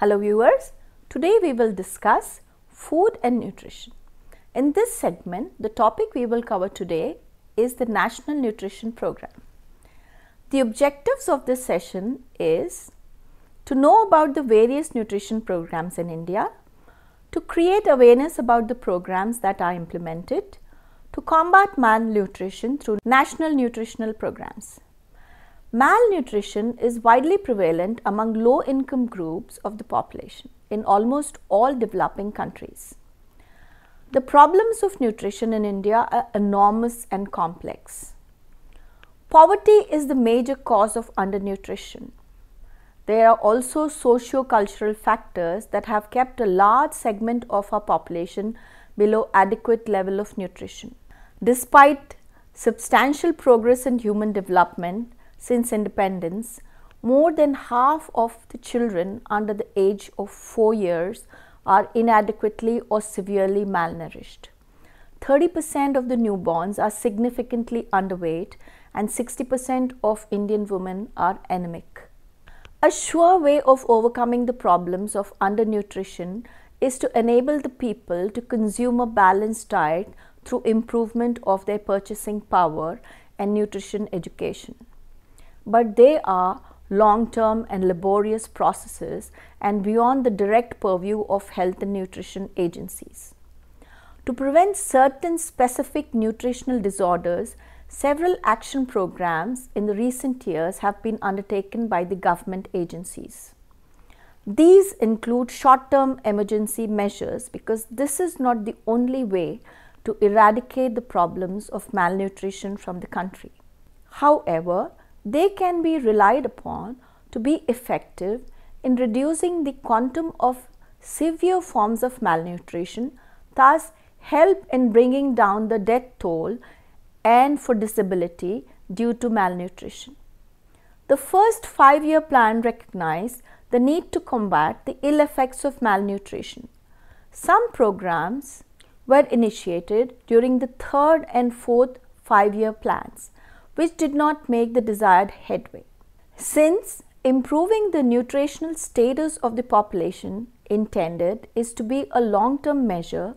Hello viewers, today we will discuss food and nutrition. In this segment, the topic we will cover today is the National Nutrition Program. The objectives of this session is to know about the various nutrition programs in India, to create awareness about the programs that are implemented, to combat malnutrition through national nutritional programs. Malnutrition is widely prevalent among low-income groups of the population in almost all developing countries. The problems of nutrition in India are enormous and complex. Poverty is the major cause of undernutrition. There are also socio-cultural factors that have kept a large segment of our population below adequate level of nutrition. Despite substantial progress in human development since independence, more than half of the children under the age of 4 years are inadequately or severely malnourished. 30% of the newborns are significantly underweight and 60% of Indian women are anemic. A sure way of overcoming the problems of undernutrition is to enable the people to consume a balanced diet through improvement of their purchasing power and nutrition education. But they are long-term and laborious processes and beyond the direct purview of health and nutrition agencies. To prevent certain specific nutritional disorders, several action programs in the recent years have been undertaken by the government agencies. These include short-term emergency measures because this is not the only way to eradicate the problems of malnutrition from the country. However, they can be relied upon to be effective in reducing the quantum of severe forms of malnutrition, thus help in bringing down the death toll and for disability due to malnutrition. The first 5-year plan recognized the need to combat the ill effects of malnutrition. Some programs were initiated during the 3rd and 4th 5-year plans, which did not make the desired headway. Since improving the nutritional status of the population intended is to be a long-term measure,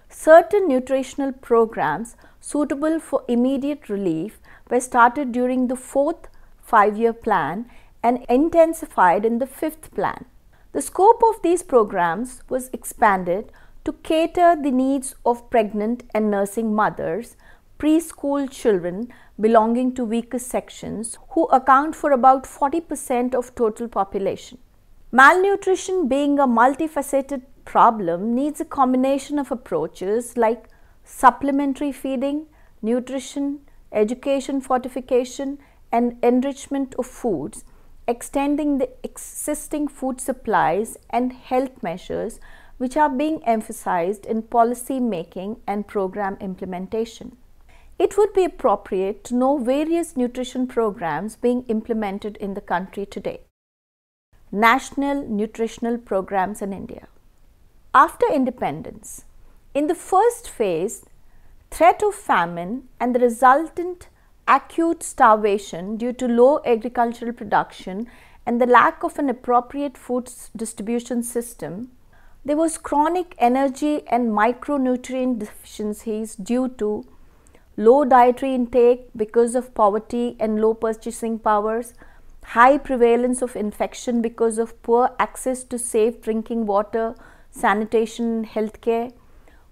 certain nutritional programs suitable for immediate relief were started during the 4th 5-year plan and intensified in the 5th plan. The scope of these programs was expanded to cater the needs of pregnant and nursing mothers, preschool children belonging to weaker sections who account for about 40% of total population. Malnutrition being a multifaceted problem needs a combination of approaches like supplementary feeding, nutrition, education fortification and enrichment of foods, extending the existing food supplies and health measures which are being emphasized in policy making and program implementation. It would be appropriate to know various nutrition programs being implemented in the country today. National nutritional programs in India. After independence, in the first phase, threat of famine and the resultant acute starvation due to low agricultural production and the lack of an appropriate food distribution system, there was chronic energy and micronutrient deficiencies due to low dietary intake because of poverty and low purchasing powers, high prevalence of infection because of poor access to safe drinking water, sanitation and healthcare,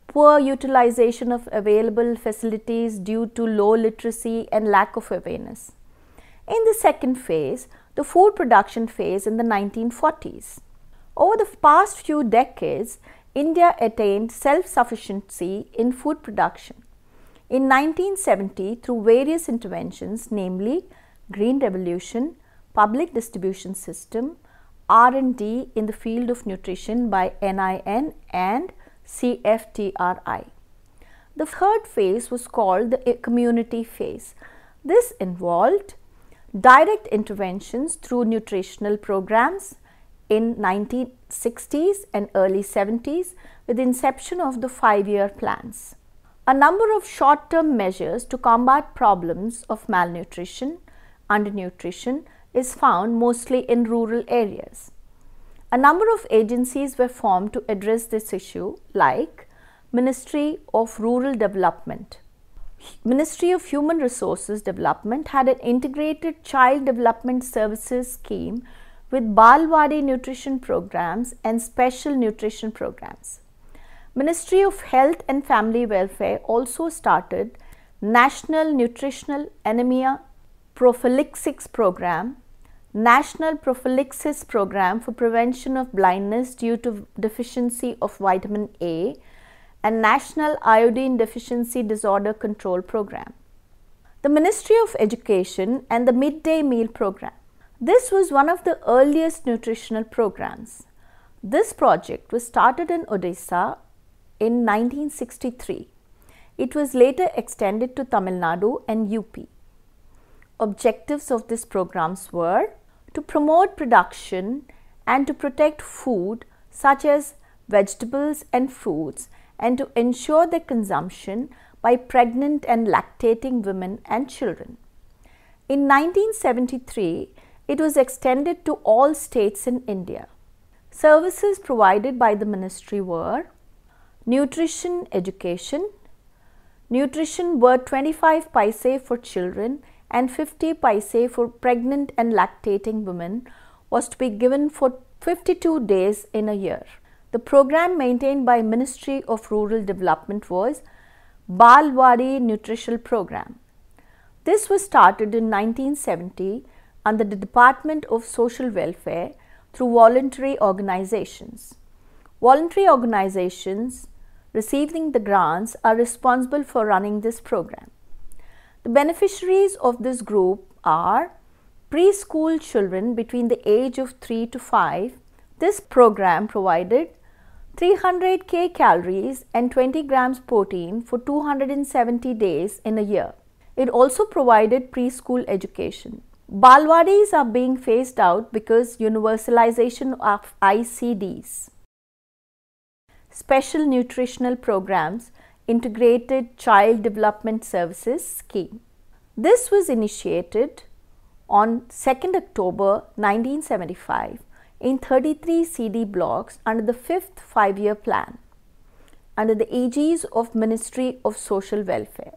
poor utilization of available facilities due to low literacy and lack of awareness. In the second phase, the food production phase in the 1940s. Over the past few decades, India attained self-sufficiency in food production. In 1970, through various interventions, namely Green Revolution, Public Distribution System, R&D in the field of nutrition by NIN and CFTRI. The third phase was called the community phase. This involved direct interventions through nutritional programs in 1960s and early 70s with the inception of the 5-year plans. A number of short-term measures to combat problems of malnutrition, undernutrition is found mostly in rural areas. A number of agencies were formed to address this issue, like Ministry of Rural Development. Ministry of Human Resources Development had an integrated child development services scheme with Balwadi nutrition programs and special nutrition programs. Ministry of Health and Family Welfare also started National Nutritional Anemia Prophylaxis Program, National Prophylaxis Program for Prevention of Blindness due to Deficiency of Vitamin A, and National Iodine Deficiency Disorder Control Program. The Ministry of Education and the Midday Meal Program. This was one of the earliest nutritional programs. This project was started in Odisha in 1963. It was later extended to Tamil Nadu and UP. Objectives of these programs were to promote production and to protect food such as vegetables and fruits, and to ensure their consumption by pregnant and lactating women and children. In 1973, it was extended to all states in India. Services provided by the ministry were nutrition education. Nutrition were 25 paise for children and 50 paise for pregnant and lactating women was to be given for 52 days in a year. The program maintained by Ministry of Rural Development was Balwadi Nutritional Program. This was started in 1970 under the Department of Social Welfare through voluntary organizations. Voluntary organizations receiving the grants are responsible for running this program. The beneficiaries of this group are preschool children between the age of 3 to 5. This program provided 300 kcal and 20 grams protein for 270 days in a year. It also provided preschool education. Balwadis are being phased out because universalization of ICDs. Special Nutritional Programs Integrated Child Development Services Scheme. This was initiated on 2nd October 1975 in 33 CD blocks under the 5th 5-year plan, under the aegis of Ministry of Social Welfare.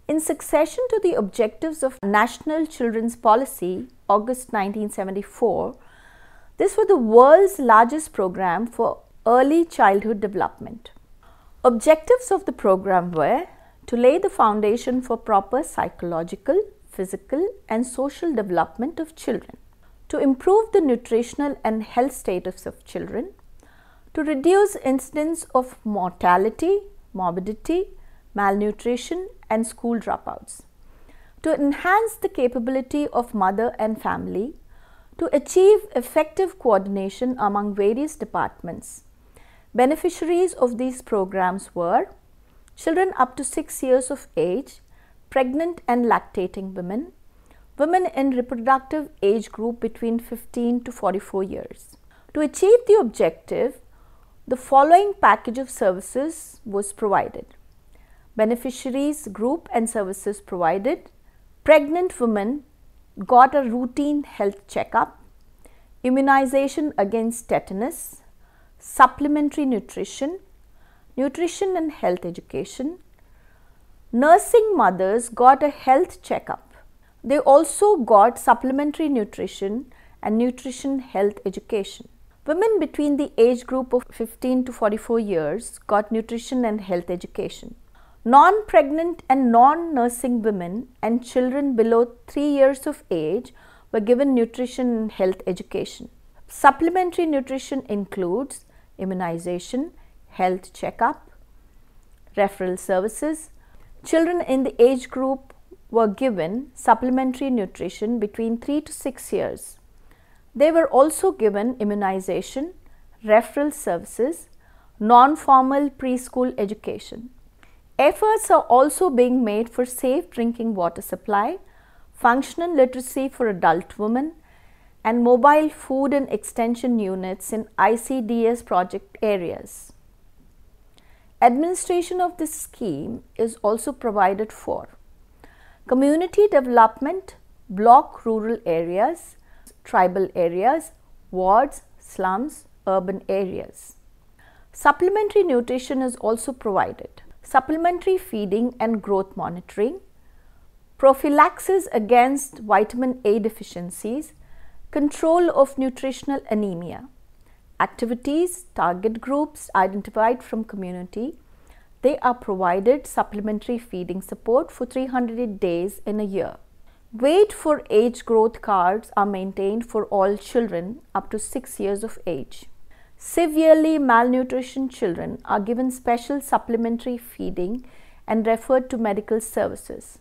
In succession to the objectives of National Children's Policy, August 1974, this was the world's largest program for early childhood development. Objectives of the program were to lay the foundation for proper psychological, physical, and social development of children, to improve the nutritional and health status of children, to reduce incidence of mortality, morbidity, malnutrition, and school dropouts, to enhance the capability of mother and family, to achieve effective coordination among various departments. Beneficiaries of these programs were children up to 6 years of age, pregnant and lactating women, women in reproductive age group between 15 to 44 years. To achieve the objective, the following package of services was provided. Beneficiaries group and services provided: pregnant women got a routine health checkup, immunization against tetanus, supplementary nutrition, nutrition and health education. Nursing mothers got a health checkup. They also got supplementary nutrition and nutrition health education. Women between the age group of 15 to 44 years got nutrition and health education. Non-pregnant and non-nursing women and children below 3 years of age were given nutrition and health education. Supplementary nutrition includes immunization, health checkup, referral services. Children in the age group were given supplementary nutrition between 3 to 6 years. They were also given immunization, referral services, non-formal preschool education. Efforts are also being made for safe drinking water supply, functional literacy for adult women, and mobile food and extension units in ICDS project areas. Administration of this scheme is also provided for community development, block rural areas, tribal areas, wards, slums, urban areas. Supplementary nutrition is also provided. Supplementary feeding and growth monitoring, prophylaxis against vitamin A deficiencies, control of nutritional anemia, activities, target groups identified from community. They are provided supplementary feeding support for 300 days in a year. Weight for age growth cards are maintained for all children up to 6 years of age. Severely malnutrition children are given special supplementary feeding and referred to medical services.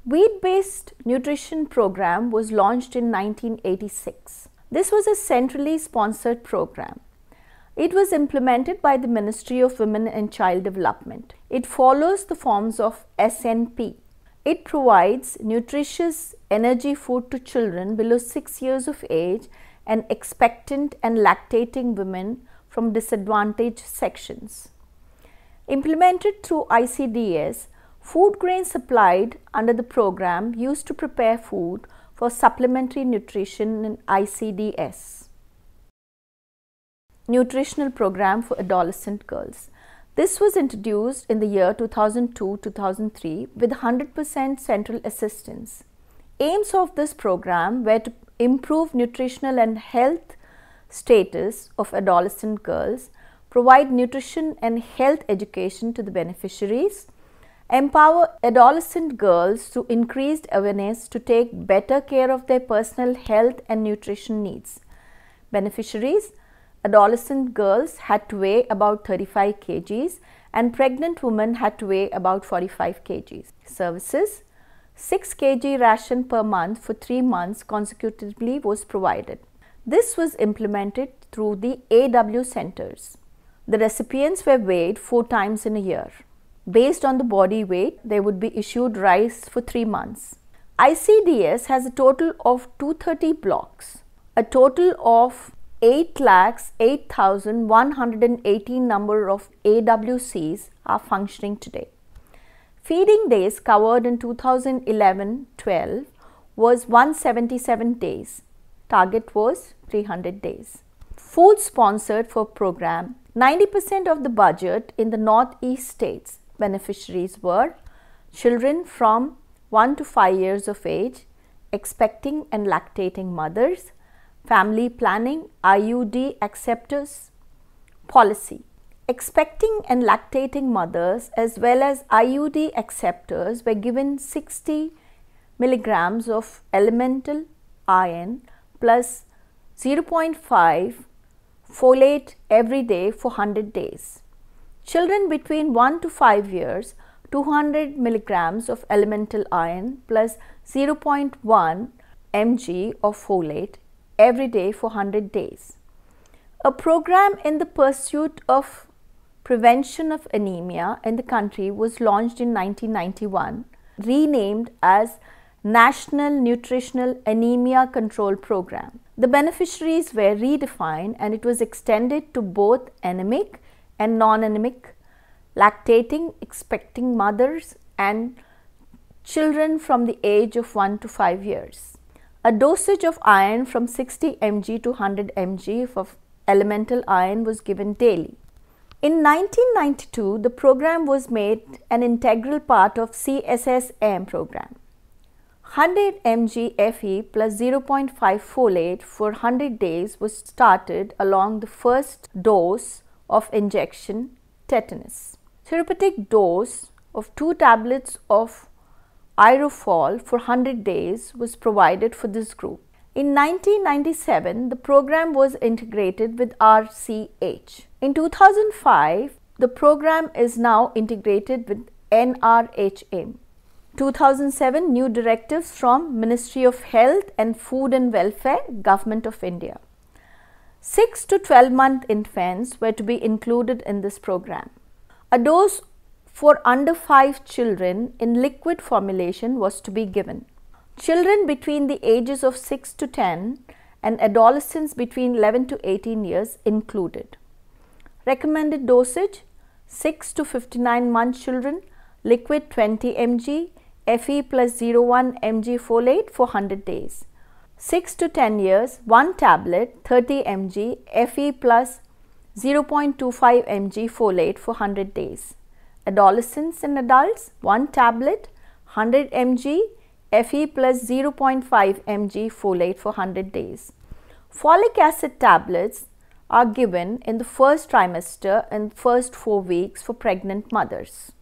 Wheat-based nutrition program was launched in 1986. This was a centrally sponsored program. It was implemented by the Ministry of Women and Child Development. It follows the forms of SNP. It provides nutritious energy food to children below 6 years of age and expectant and lactating women from disadvantaged sections. Implemented through ICDS, food grains supplied under the program used to prepare food for supplementary nutrition in ICDS. Nutritional program for adolescent girls. This was introduced in the year 2002-2003 with 100% central assistance. Aims of this program were to improve nutritional and health status of adolescent girls, provide nutrition and health education to the beneficiaries, empower adolescent girls through increased awareness to take better care of their personal health and nutrition needs. Beneficiaries: adolescent girls had to weigh about 35 kgs and pregnant women had to weigh about 45 kgs. Services: 6 kg ration per month for 3 months consecutively was provided. This was implemented through the AW centers. The recipients were weighed 4 times in a year. Based on the body weight, they would be issued rice for 3 months. ICDS has a total of 230 blocks. A total of 8,08,118 number of AWCs are functioning today. Feeding days covered in 2011-12 was 177 days. Target was 300 days. Food sponsored for program. 90% of the budget in the Northeast states. Beneficiaries were children from 1 to 5 years of age, expecting and lactating mothers, family planning, IUD acceptors. Policy: expecting and lactating mothers as well as IUD acceptors were given 60 milligrams of elemental iron plus 0.5 folate every day for 100 days. Children between 1 to 5 years, 200 milligrams of elemental iron plus 0.1 mg of folate every day for 100 days. A program in the pursuit of prevention of anemia in the country was launched in 1991, renamed as National Nutritional Anemia Control Program. The beneficiaries were redefined and it was extended to both anemic and non-anemic, lactating, expecting mothers and children from the age of 1 to 5 years. A dosage of iron from 60 mg to 100 mg of elemental iron was given daily. In 1992, the program was made an integral part of CSSM program. 100 mg Fe plus 0.5 folate for 100 days was started along the first dose of injection tetanus. Therapeutic dose of 2 tablets of Irofol for 100 days was provided for this group. In 1997, the program was integrated with RCH. In 2005, the program is now integrated with NRHM. 2007, new directives from Ministry of Health and Food and Welfare, Government of India. 6 to 12-month infants were to be included in this program. A dose for under 5 children in liquid formulation was to be given. Children between the ages of 6 to 10 and adolescents between 11 to 18 years included. Recommended dosage: 6 to 59 month children, liquid 20 mg, Fe plus 0.1 mg folate for 100 days. 6 to 10 years, 1 tablet 30 mg Fe plus 0.25 mg folate for 100 days. Adolescents and adults, 1 tablet 100 mg Fe plus 0.5 mg folate for 100 days. Folic acid tablets are given in the first trimester and first 4 weeks for pregnant mothers.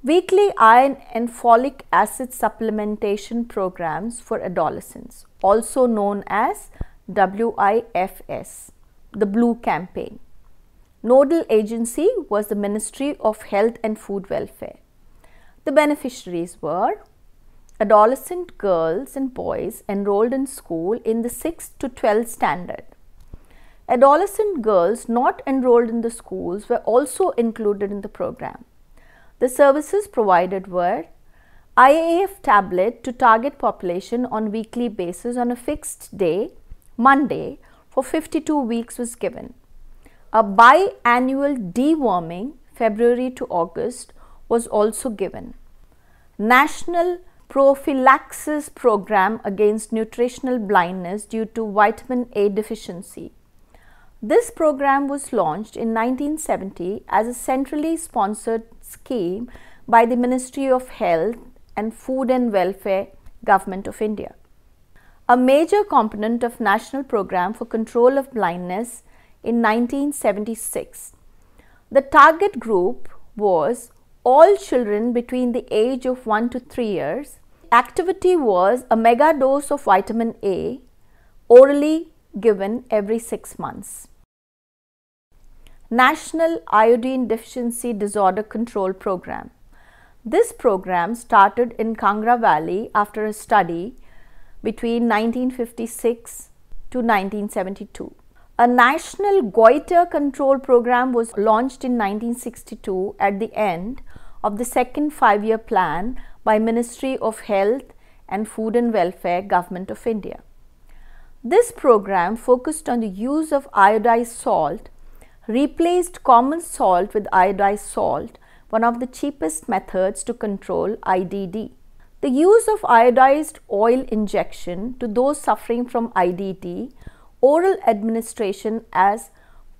Weekly iron and folic acid supplementation programs for adolescents, also known as WIFS, the Blue Campaign. Nodal agency was the Ministry of Health and Food Welfare. The beneficiaries were adolescent girls and boys enrolled in school in the 6th to 12th standard. Adolescent girls not enrolled in the schools were also included in the program. The services provided were IAF tablet to target population on weekly basis on a fixed day, Monday, for 52 weeks was given. A biannual deworming, February to August, was also given. National prophylaxis program against nutritional blindness due to vitamin A deficiency. This program was launched in 1970 as a centrally sponsored scheme by the Ministry of Health and Food and Welfare, Government of India. A major component of National Program for Control of Blindness in 1976. The target group was all children between the age of 1 to 3 years. Activity was a mega dose of vitamin A orally given every 6 months. National Iodine Deficiency Disorder Control Program. This program started in Kangra Valley after a study between 1956 to 1972. A national goiter control program was launched in 1962 at the end of the second 5-year plan by Ministry of Health and Food and Welfare, Government of India. This program focused on the use of iodized salt, replaced common salt with iodized salt, one of the cheapest methods to control IDD. The use of iodized oil injection to those suffering from IDD, oral administration as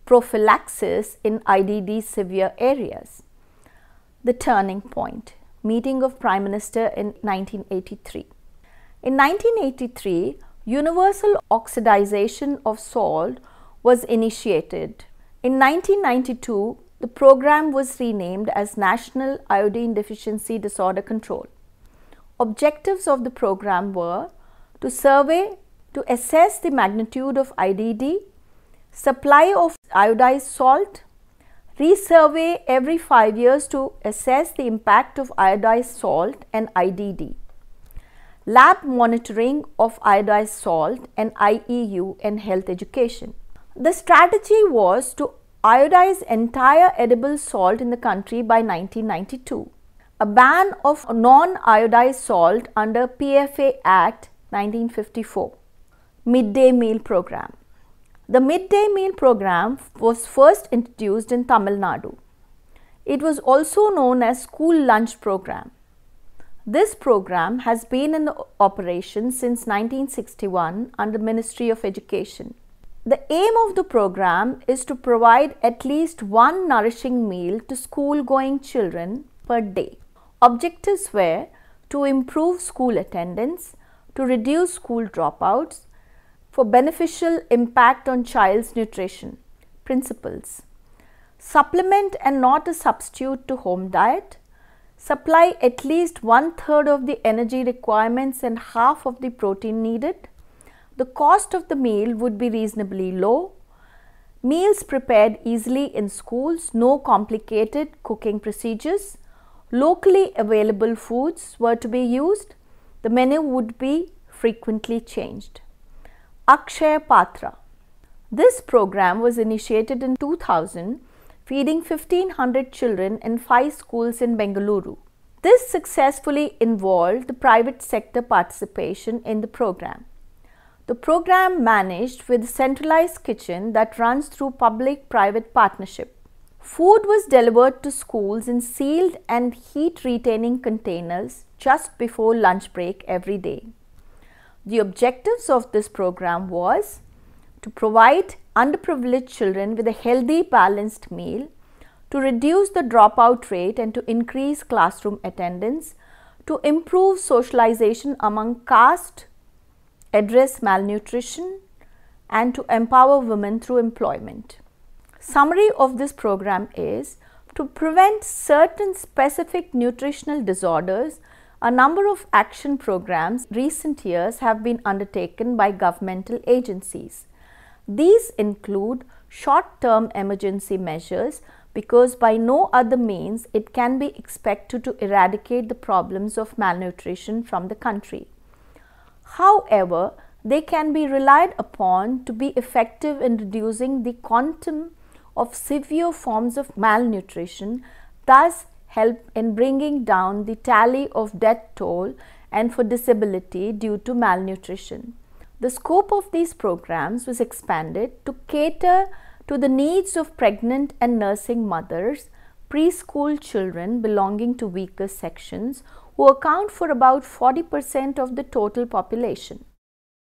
prophylaxis in IDD severe areas. The turning point, meeting of Prime Minister in 1983. In 1983, universal oxidization of salt was initiated. In 1992, the program was renamed as National Iodine Deficiency Disorder Control. Objectives of the program were to survey, to assess the magnitude of IDD, supply of iodized salt, resurvey every 5 years to assess the impact of iodized salt and IDD, lab monitoring of iodized salt and IEU and health education. The strategy was to iodize entire edible salt in the country by 1992. A ban of non-iodized salt under PFA Act 1954. Midday Meal Program. The Midday Meal Program was first introduced in Tamil Nadu. It was also known as School Lunch Program. This program has been in operation since 1961 under Ministry of Education. The aim of the program is to provide at least one nourishing meal to school-going children per day. Objectives were to improve school attendance, to reduce school dropouts, for beneficial impact on child's nutrition. Principles: supplement and not a substitute to home diet, supply at least 1/3 of the energy requirements and half of the protein needed. The cost of the meal would be reasonably low. Meals prepared easily in schools, no complicated cooking procedures. Locally available foods were to be used. The menu would be frequently changed. Akshaya Patra. This program was initiated in 2000, feeding 1,500 children in 5 schools in Bengaluru. This successfully involved the private sector participation in the program. The program managed with a centralized kitchen that runs through public-private partnership. Food was delivered to schools in sealed and heat-retaining containers just before lunch break every day. The objectives of this program was to provide underprivileged children with a healthy, balanced meal, to reduce the dropout rate and to increase classroom attendance, to improve socialization among caste, address malnutrition, and to empower women through employment. Summary of this program is to prevent certain specific nutritional disorders. A number of action programs in recent years have been undertaken by governmental agencies. These include short-term emergency measures because by no other means it can be expected to eradicate the problems of malnutrition from the country. However, they can be relied upon to be effective in reducing the quantum of severe forms of malnutrition, thus help in bringing down the tally of death toll and for disability due to malnutrition. The scope of these programs was expanded to cater to the needs of pregnant and nursing mothers, preschool children belonging to weaker sections who account for about 40% of the total population.